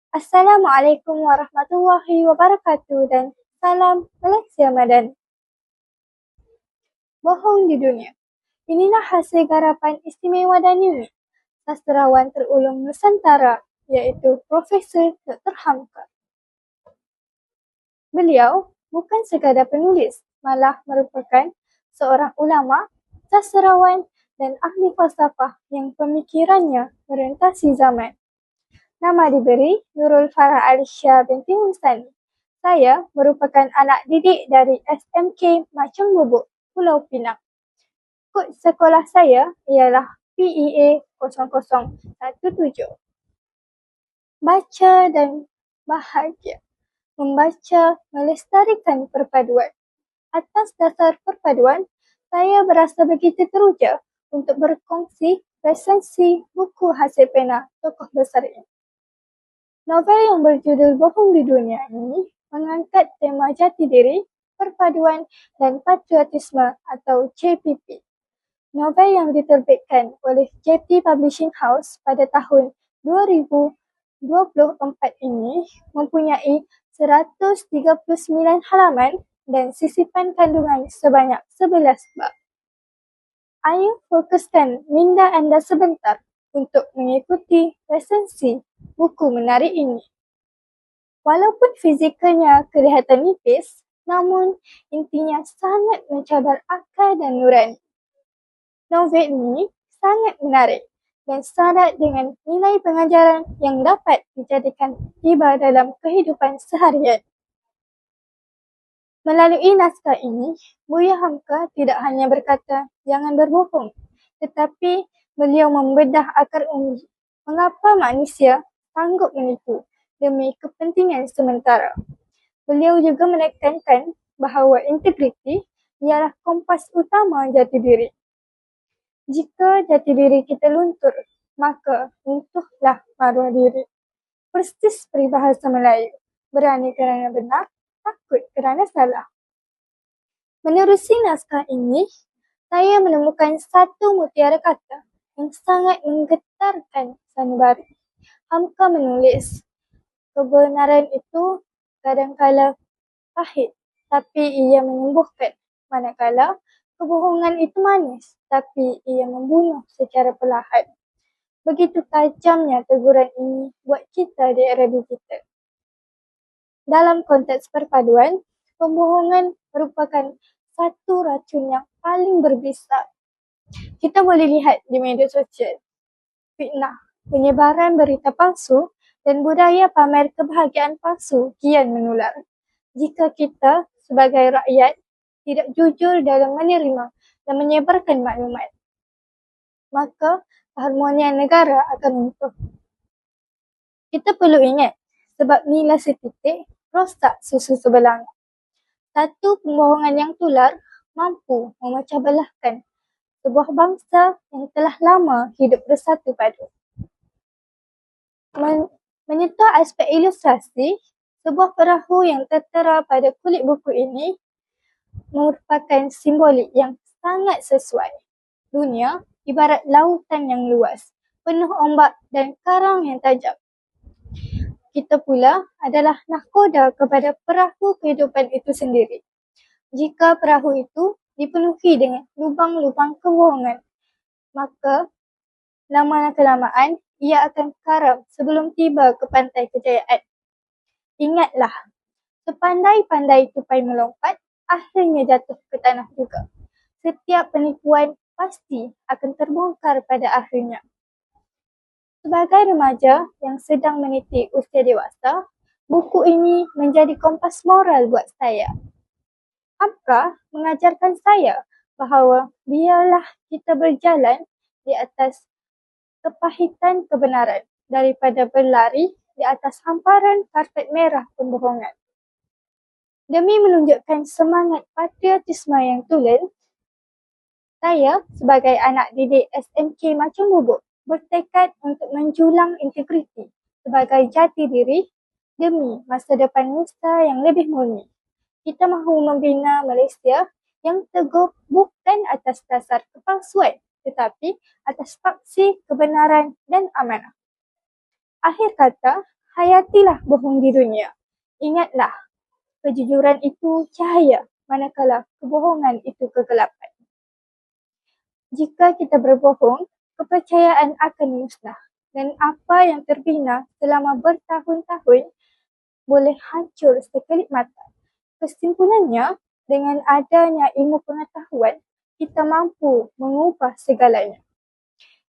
Assalamualaikum warahmatullahi wabarakatuh dan salam Malaysia Madani. Bohong di dunia. Inilah hasil garapan istimewa dan unik sastrawan terulung Nusantara iaitu Profesor Dr. Hamka. Beliau bukan sekadar penulis, malah merupakan seorang ulama, sastrawan dan ahli falsafah yang pemikirannya merentasi zaman. Nama diberi Nurul Farah Alisha binti Husaini. Saya merupakan anak didik dari SMK Macang Bubuk, Pulau Pinang. Kod sekolah saya ialah PEA 0017. Baca dan bahagia. Membaca melestarikan perpaduan. Atas dasar perpaduan, saya berasa begitu teruja untuk berkongsi resensi buku hasil pena tokoh besar ini. Novel yang berjudul Bohong di Dunia ini mengangkat tema jati diri, perpaduan dan patriotisme atau JPP. Novel yang diterbitkan oleh JT Publishing House pada tahun 2024 ini mempunyai 139 halaman dan sisipan kandungan sebanyak 11 bab. Ayo fokuskan minda anda sebentar untuk mengikuti resensi buku menarik ini. Walaupun fizikalnya kelihatan nipis, namun intinya sangat mencabar akal dan nurani. Novel ini sangat menarik dan syarat dengan nilai pengajaran yang dapat dijadikan tiba dalam kehidupan seharian. Melalui naskah ini, Buya Hamka tidak hanya berkata jangan berbohong, tetapi beliau membedah akar umbi mengapa manusia sanggup menipu demi kepentingan sementara. Beliau juga menekankan bahawa integriti ialah kompas utama jati diri. Jika jati diri kita luntur, maka runtuhlah maruah diri. Persis peribahasa Melayu, berani kerana benar, takut kerana salah. Menerusi naskah ini, saya menemukan satu mutiara kata yang sangat menggetarkan sanubari. Hamka menulis, kebenaran itu kadangkala pahit, tapi ia menyembuhkan. Manakala kebohongan itu manis, tapi ia membunuh secara perlahan. Begitu tajamnya teguran ini buat kita di era digital. Dalam konteks perpaduan, pembohongan merupakan satu racun yang paling berbisa. Kita boleh lihat di media sosial. Fitnah, penyebaran berita palsu dan budaya pamer kebahagiaan palsu kian menular. Jika kita sebagai rakyat tidak jujur dalam menerima dan menyebarkan maklumat, maka keharmonian negara akan runtuh. Kita perlu ingat, sebab nila setitik, rosak susu sebelang. Satu pembohongan yang tular mampu memecah belahkan sebuah bangsa yang telah lama hidup bersatu padu. Menyentuh aspek ilustrasi, sebuah perahu yang tertera pada kulit buku ini merupakan simbolik yang sangat sesuai. Dunia ibarat lautan yang luas, penuh ombak dan karang yang tajam. Kita pula adalah nahkoda kepada perahu kehidupan itu sendiri. Jika perahu itu dipenuhi dengan lubang-lubang kebohongan, maka lama-kelamaan ia akan karam sebelum tiba ke pantai kejayaan. Ingatlah, sepandai-pandai tupai melompat, akhirnya jatuh ke tanah juga. Setiap penipuan pasti akan terbongkar pada akhirnya. Sebagai remaja yang sedang meniti usia dewasa, buku ini menjadi kompas moral buat saya. Hamka mengajarkan saya bahawa biarlah kita berjalan di atas kepahitan kebenaran daripada berlari di atas hamparan karpet merah pembohongan. Demi menunjukkan semangat patriotisme yang tulen, saya sebagai anak didik SMK Macang Bubuk bertekad untuk menjulang integriti sebagai jati diri demi masa depan nusa yang lebih murni. Kita mahu membina Malaysia yang teguh bukan atas dasar kepalsuan, tetapi atas faksi kebenaran dan amanah. Akhir kata, hayatilah bohong di dunia. Ingatlah, kejujuran itu cahaya, manakala kebohongan itu kegelapan. Jika kita berbohong, kepercayaan akan musnah dan apa yang terbina selama bertahun-tahun boleh hancur sekelip mata. Kesimpulannya, dengan adanya ilmu pengetahuan, kita mampu mengubah segalanya.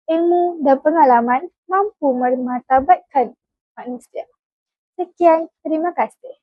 Ilmu dan pengalaman mampu memartabatkan manusia. Sekian, terima kasih.